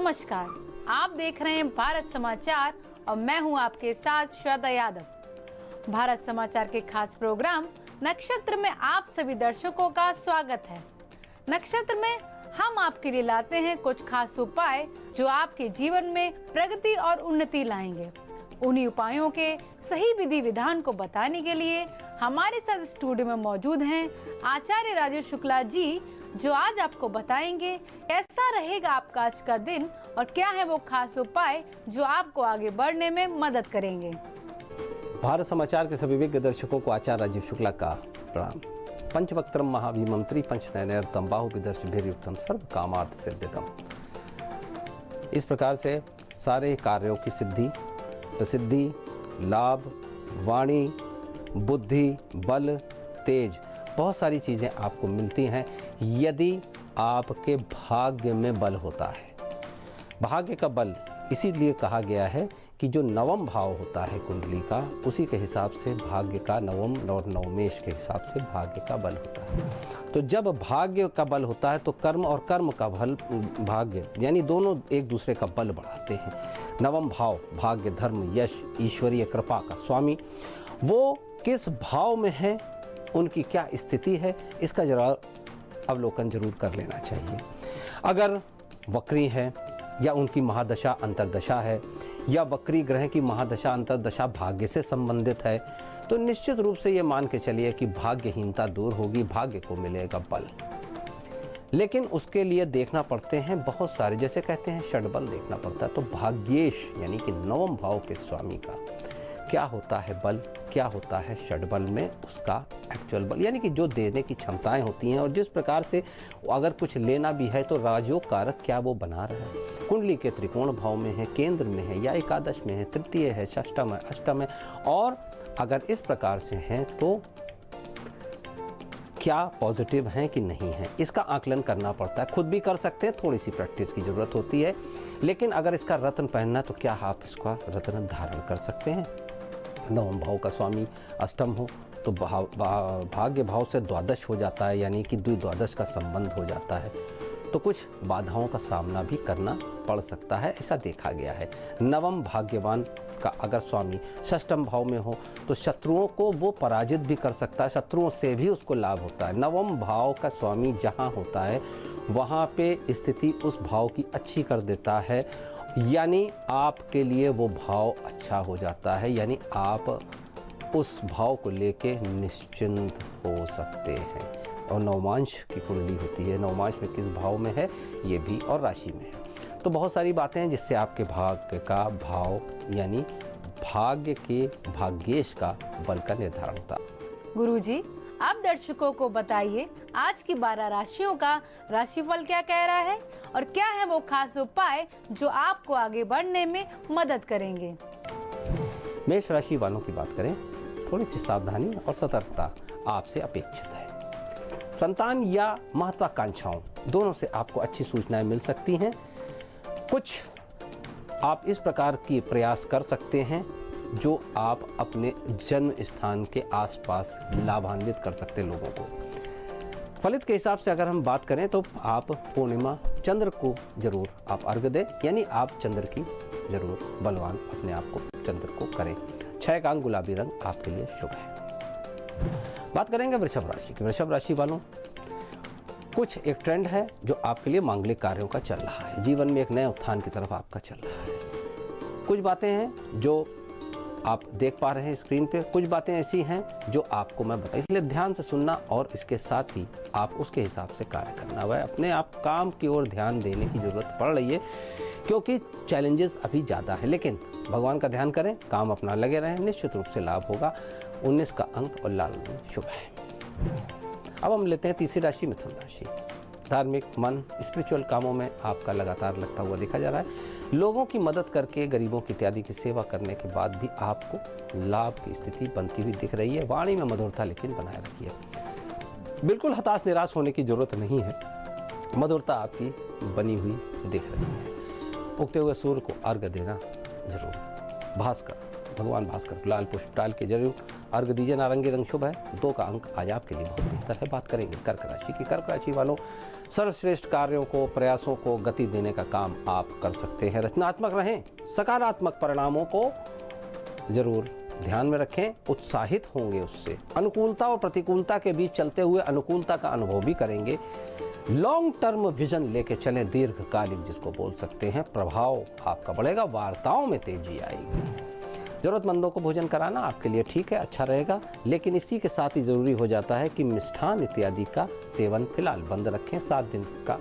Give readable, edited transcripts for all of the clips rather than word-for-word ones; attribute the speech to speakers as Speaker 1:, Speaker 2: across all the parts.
Speaker 1: नमस्कार, आप देख रहे हैं भारत समाचार और मैं हूं आपके साथ श्वेता यादव। भारत समाचार के खास प्रोग्राम नक्षत्र में आप सभी दर्शकों का स्वागत है। नक्षत्र में हम आपके लिए लाते हैं कुछ खास उपाय जो आपके जीवन में प्रगति और उन्नति लाएंगे। उन्हीं उपायों के सही विधि विधान को बताने के लिए हमारे साथ स्टूडियो में मौजूद हैं आचार्य राजेश शुक्ला जी, जो आज आपको बताएंगे कैसा रहेगा आपका आज का दिन और क्या है वो खास उपाय जो आपको आगे बढ़ने में मदद करेंगे।
Speaker 2: भारत समाचार के सभी विज्ञ दर्शकों को आचार्य राजीव शुक्ला का प्रणाम। पंचवक्त्रम महाभिमंत्री पंचनयनतम बाहुविदर्श भीर्युक्तम सर्व कामार्थ सिद्धितम। इस प्रकार से सारे कार्यों की सिद्धि, प्रसिद्धि, लाभ, वाणी, बुद्धि, बल, तेज, बहुत सारी चीज़ें आपको मिलती हैं यदि आपके भाग्य में बल होता है। भाग्य का बल इसीलिए कहा गया है कि जो नवम भाव होता है कुंडली का, उसी के हिसाब से भाग्य का नवम और नवमेश के हिसाब से भाग्य का बल होता है। तो जब भाग्य का बल होता है तो कर्म और कर्म का बल, भाग्य यानी दोनों एक दूसरे का बल बढ़ाते हैं। नवम भाव भाग्य, धर्म, यश, ईश्वरीय कृपा का स्वामी, वो किस भाव में है, उनकी क्या स्थिति है, इसका जरा अवलोकन जरूर कर लेना चाहिए। अगर वक्री है या उनकी महादशा अंतर्दशा है या वक्री ग्रह की महादशा अंतर्दशा भाग्य से संबंधित है तो निश्चित रूप से ये मान के चलिए कि भाग्यहीनता दूर होगी, भाग्य को मिलेगा बल। लेकिन उसके लिए देखना पड़ते हैं बहुत सारे, जैसे कहते हैं षडबल देखना पड़ता है। तो भाग्येश यानी कि नवम भाव के स्वामी का क्या होता है बल, क्या होता है षडबल में उसका एक्चुअल बल, यानी कि जो देने की क्षमताएं होती हैं और जिस प्रकार से अगर कुछ लेना भी है तो राजयोग कारक क्या वो बना रहा है। कुंडली के त्रिकोण भाव में है, केंद्र में है या एकादश में है, तृतीय है, षष्ठम है, अष्टम है, और अगर इस प्रकार से हैं तो क्या पॉजिटिव हैं कि नहीं है, इसका आकलन करना पड़ता है। खुद भी कर सकते हैं, थोड़ी सी प्रैक्टिस की ज़रूरत होती है। लेकिन अगर इसका रत्न पहनना तो क्या आप इसका रत्न धारण कर सकते हैं। नवम भाव का स्वामी अष्टम हो तो भाग्य भाव से द्वादश हो जाता है, यानी कि द्विद्वादश का संबंध हो जाता है, तो कुछ बाधाओं का सामना भी करना पड़ सकता है, ऐसा देखा गया है। नवम भाग्यवान का अगर स्वामी षष्ठम भाव में हो तो शत्रुओं को वो पराजित भी कर सकता है, शत्रुओं से भी उसको लाभ होता है। नवम भाव का स्वामी जहाँ होता है वहाँ पे स्थिति उस भाव की अच्छी कर देता है, यानी आपके लिए वो भाव अच्छा हो जाता है, यानी आप उस भाव को लेके निश्चिंत हो सकते हैं। और नवमांश की कुंडली होती है, नवमांश में किस भाव में है ये भी, और राशि में है। तो बहुत सारी बातें हैं जिससे आपके भाग्य का भाव यानी भाग्य के भाग्येश का बल का निर्धारण होता है।
Speaker 1: गुरुजी, आप दर्शकों को बताइए आज की 12 राशियों का राशिफल क्या कह रहा है और क्या है वो खास उपाय जो आपको आगे बढ़ने में मदद करेंगे।
Speaker 2: मेष राशि वालों की बात करें, थोड़ी सी सावधानी और सतर्कता आपसे अपेक्षित है। संतान या महत्वाकांक्षाओं दोनों से आपको अच्छी सूचनाएं मिल सकती हैं। कुछ आप इस प्रकार की प्रयास कर सकते हैं जो आप अपने जन्म स्थान के आसपास लाभान्वित कर सकते लोगों को। फलित के हिसाब से अगर हम बात करें तो आप पूर्णिमा चंद्र को जरूर आप अर्घ्य दें, यानी आप चंद्र की जरूर बलवान अपने आप को चंद्र को करें। 6 का अंक गुलाबी रंग आपके लिए शुभ है। बात करेंगे वृषभ राशि की। वृषभ राशि वालों, कुछ एक ट्रेंड है जो आपके लिए मांगलिक कार्यों का चल रहा है, जीवन में एक नए उत्थान की तरफ आपका चल रहा है। कुछ बातें हैं जो आप देख पा रहे हैं स्क्रीन पे, कुछ बातें ऐसी हैं जो आपको मैं बताऊं, इसलिए ध्यान से सुनना और इसके साथ ही आप उसके हिसाब से कार्य करना। वह अपने आप काम की ओर ध्यान देने की ज़रूरत पड़ रही है क्योंकि चैलेंजेस अभी ज़्यादा है, लेकिन भगवान का ध्यान करें, काम अपना लगे रहें, निश्चित रूप से लाभ होगा। 19 का अंक और लाल रंग शुभ है। अब हम लेते हैं तीसरी राशि मिथुन राशि। धार्मिक मन स्पिरिचुअल कामों में आपका लगातार लगता हुआ देखा जा रहा है। लोगों की मदद करके, गरीबों की इत्यादि की सेवा करने के बाद भी आपको लाभ की स्थिति बनती हुई दिख रही है। वाणी में मधुरता लेकिन बनाए रखिए, बिल्कुल हताश निराश होने की जरूरत नहीं है, मधुरता आपकी बनी हुई दिख रही है। उगते हुए सूर्य को अर्घ्य देना जरूर। भास्कर, भगवान भास्कर लाल पुष्प डाल के जरूर अर्घ दीजिए, नारंगी रंग शुभ है। 2 का अंक आज आपके लिए बहुत बेहतर है। बात करेंगे कर्क राशि की। कर्क राशि वालों, सर्वश्रेष्ठ कार्यों को, प्रयासों को गति देने का काम आप कर सकते हैं। रचनात्मक रहें, सकारात्मक परिणामों को जरूर ध्यान में रखें, उत्साहित होंगे उससे। अनुकूलता और प्रतिकूलता के बीच चलते हुए अनुकूलता का अनुभव भी करेंगे। लॉन्ग टर्म विजन लेके चलें, दीर्घकालिक जिसको बोल सकते हैं। प्रभाव आपका बढ़ेगा, वार्ताओं में तेजी आएगी। जरूरतमंदों को भोजन कराना आपके लिए ठीक है, अच्छा रहेगा, लेकिन इसी के साथ ही जरूरी हो जाता है कि मिष्ठान इत्यादि का सेवन फिलहाल बंद रखें। 7 दिन का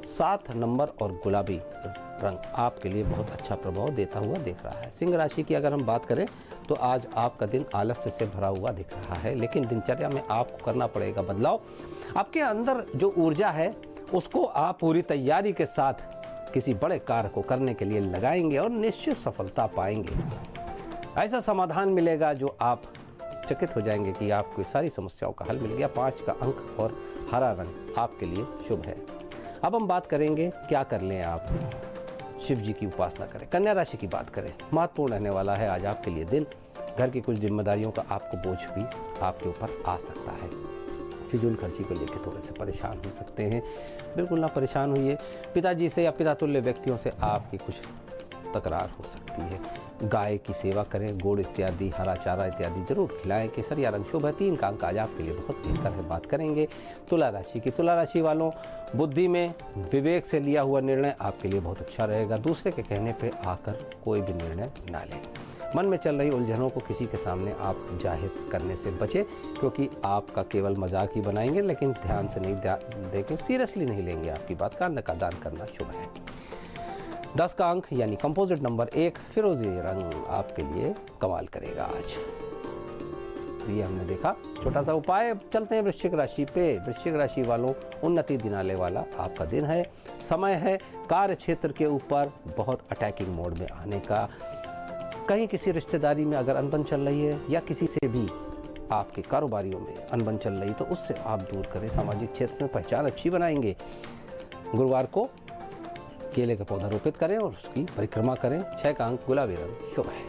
Speaker 2: 7 नंबर और गुलाबी रंग आपके लिए बहुत अच्छा प्रभाव देता हुआ दिख रहा है। सिंह राशि की अगर हम बात करें तो आज आपका दिन आलस्य से भरा हुआ दिख रहा है, लेकिन दिनचर्या में आपको करना पड़ेगा बदलाव। आपके अंदर जो ऊर्जा है उसको आप पूरी तैयारी के साथ किसी बड़े कार्य को करने के लिए लगाएंगे और निश्चित सफलता पाएंगे। ऐसा समाधान मिलेगा जो आप चकित हो जाएंगे कि आपको सारी समस्याओं का हल मिल गया। 5 का अंक और हरा रंग आपके लिए शुभ है। अब हम बात करेंगे क्या कर लें आप। शिव जी की उपासना करें। कन्या राशि की बात करें, महत्वपूर्ण रहने वाला है आज आपके लिए दिन। घर की कुछ जिम्मेदारियों का आपको बोझ भी आपके ऊपर आ सकता है। फिजूल खर्ची को लेकर थोड़े से परेशान हो सकते हैं, बिल्कुल ना परेशान होइए। पिताजी से या पितातुल्य व्यक्तियों से आपकी कुछ तकरार हो सकती है। गाय की सेवा करें, गुड़ इत्यादि, हरा चारा इत्यादि जरूर खिलाएं। केसरिया रंग शुभ है। 3 का अंक आज आपके लिए बहुत बेहतर है। बात करेंगे तुला राशि की। तुला राशि वालों, बुद्धि में विवेक से लिया हुआ निर्णय आपके लिए बहुत अच्छा रहेगा। दूसरे के कहने पे आकर कोई भी निर्णय ना लें। मन में चल रही उलझनों को किसी के सामने आप जाहिर करने से बचें, क्योंकि आपका केवल मजाक ही बनाएंगे, लेकिन ध्यान से नहीं देखें, सीरियसली नहीं लेंगे आपकी बात का। अन्न का दान करना शुभ है। 10 का अंक यानी कंपोजिट नंबर 1 फिरोजी रंग आपके लिए कमाल करेगा आज। ये हमने देखा छोटा सा उपाय। चलते हैं वृश्चिक राशि पे। वृश्चिक राशि वालों, उन्नति दिलाने वाला आपका दिन है। समय है कार्य क्षेत्र के ऊपर बहुत अटैकिंग मोड में आने का। कहीं किसी रिश्तेदारी में अगर अनबन चल रही है या किसी से भी आपके कारोबारियों में अनबन चल रही, तो उससे आप दूर करें। सामाजिक क्षेत्र में पहचान अच्छी बनाएंगे। गुरुवार को केले का पौधा रोपित करें और उसकी परिक्रमा करें। 6 का अंक गुलाबी रंग शुभ है।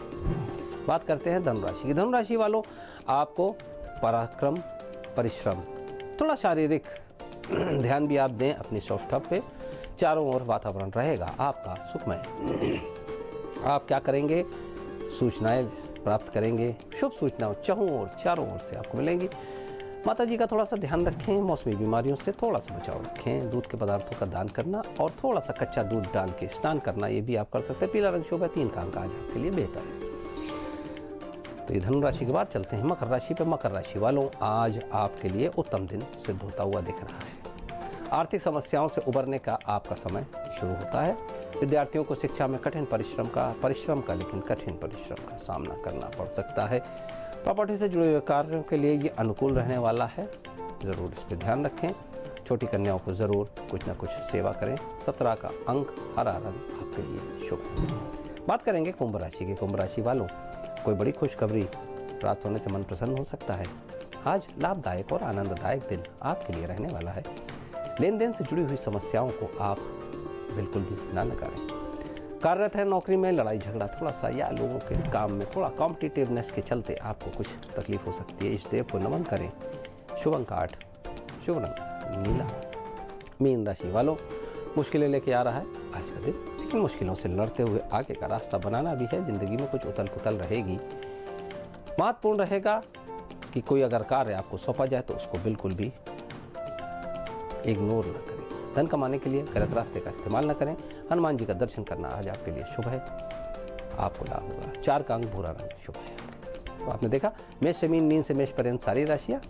Speaker 2: बात करते हैं धनुराशि की। धनुराशि वालों, आपको पराक्रम, परिश्रम, थोड़ा शारीरिक ध्यान भी आप दें अपनी सौष्ठव पे। चारों ओर वातावरण रहेगा आपका सुखमय। आप क्या करेंगे, सूचनाएं प्राप्त करेंगे। शुभ सूचनाओं चारों ओर से आपको मिलेंगी। माता जी का थोड़ा सा ध्यान रखें। मौसमी बीमारियों से थोड़ा सा बचाव रखें। दूध के पदार्थों का दान करना और थोड़ा सा कच्चा दूध डाल के स्नान करना, ये भी आप कर सकते हैं। पीला रंग शुभ है। 3 का अंक आज आपके लिए बेहतर है। तो ये धनु राशि के बाद चलते हैं मकर राशि पर। मकर राशि वालों, आज आपके लिए उत्तम दिन सिद्ध होता हुआ दिख रहा है। आर्थिक समस्याओं से उबरने का आपका समय शुरू होता है। विद्यार्थियों को शिक्षा में कठिन परिश्रम का लेकिन कठिन परिश्रम का सामना करना पड़ सकता है। प्रॉपर्टी से जुड़े हुए कार्यों के लिए ये अनुकूल रहने वाला है, ज़रूर इस पर ध्यान रखें। छोटी कन्याओं को ज़रूर कुछ ना कुछ सेवा करें। 17 का अंक हरा रंग आपके लिए शुभ है। बात करेंगे कुंभ राशि के। कुंभ राशि वालों, कोई बड़ी खुशखबरी प्राप्त होने से मन प्रसन्न हो सकता है। आज लाभदायक और आनंददायक दिन आपके लिए रहने वाला है। लेन देन से जुड़ी हुई समस्याओं को आप बिल्कुल भी ना नकारें। कार्यरत है नौकरी में, लड़ाई झगड़ा थोड़ा सा या लोगों के काम में थोड़ा कॉम्पिटिटिवनेस के चलते आपको कुछ तकलीफ हो सकती है। इस देव को नमन करें। शुभ अंक 8, शुभ रंग नीला। मीन राशि वालों, मुश्किलें लेके आ रहा है आज का दिन, लेकिन मुश्किलों से लड़ते हुए आगे का रास्ता बनाना भी है। जिंदगी में कुछ उथल पुथल रहेगी। महत्वपूर्ण रहेगा कि कोई अगर कार्य आपको सौंपा जाए तो उसको बिल्कुल भी इग्नोर न करें। धन कमाने के लिए गलत रास्ते का इस्तेमाल न करें। हनुमान जी का दर्शन करना आज आपके लिए शुभ है, आपको लाभ होगा। 4 का अंक भूरा रंग शुभ है। तो आपने देखा मेष से मीन से मेष पर्यंत सारी राशियां।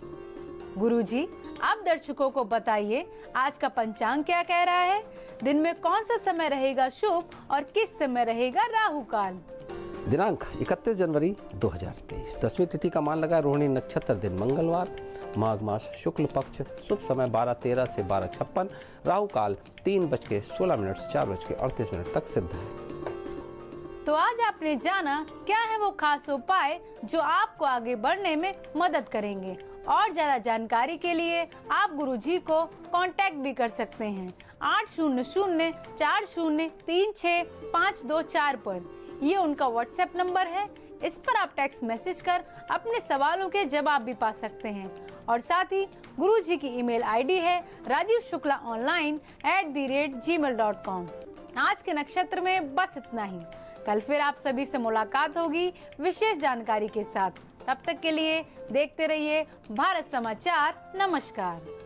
Speaker 1: गुरुजी, आप दर्शकों को बताइए आज का पंचांग क्या कह रहा है। दिन में कौन सा समय रहेगा शुभ और किस समय रहेगा राहु काल।
Speaker 2: दिनांक 31 जनवरी 2023, 10वीं तिथि का मान लगा रोहिणी नक्षत्र, दिन मंगलवार, माघ मास शुक्ल पक्ष, शुभ समय 12:13 से 12:56, राहु काल 3:16 से 4:38 तक सिद्ध है।
Speaker 1: तो आज आपने जाना क्या है वो खास उपाय जो आपको आगे बढ़ने में मदद करेंगे। और ज्यादा जानकारी के लिए आप गुरुजी को कांटेक्ट भी कर सकते हैं 800403652 पर। ये उनका व्हाट्सएप नंबर है। इस पर आप टेक्स्ट मैसेज कर अपने सवालों के जवाब भी पा सकते हैं। और साथ ही गुरुजी की ईमेल आईडी है rajivshuklaonline@gmail.com। आज के नक्षत्र में बस इतना ही। कल फिर आप सभी से मुलाकात होगी विशेष जानकारी के साथ। तब तक के लिए देखते रहिए भारत समाचार। नमस्कार।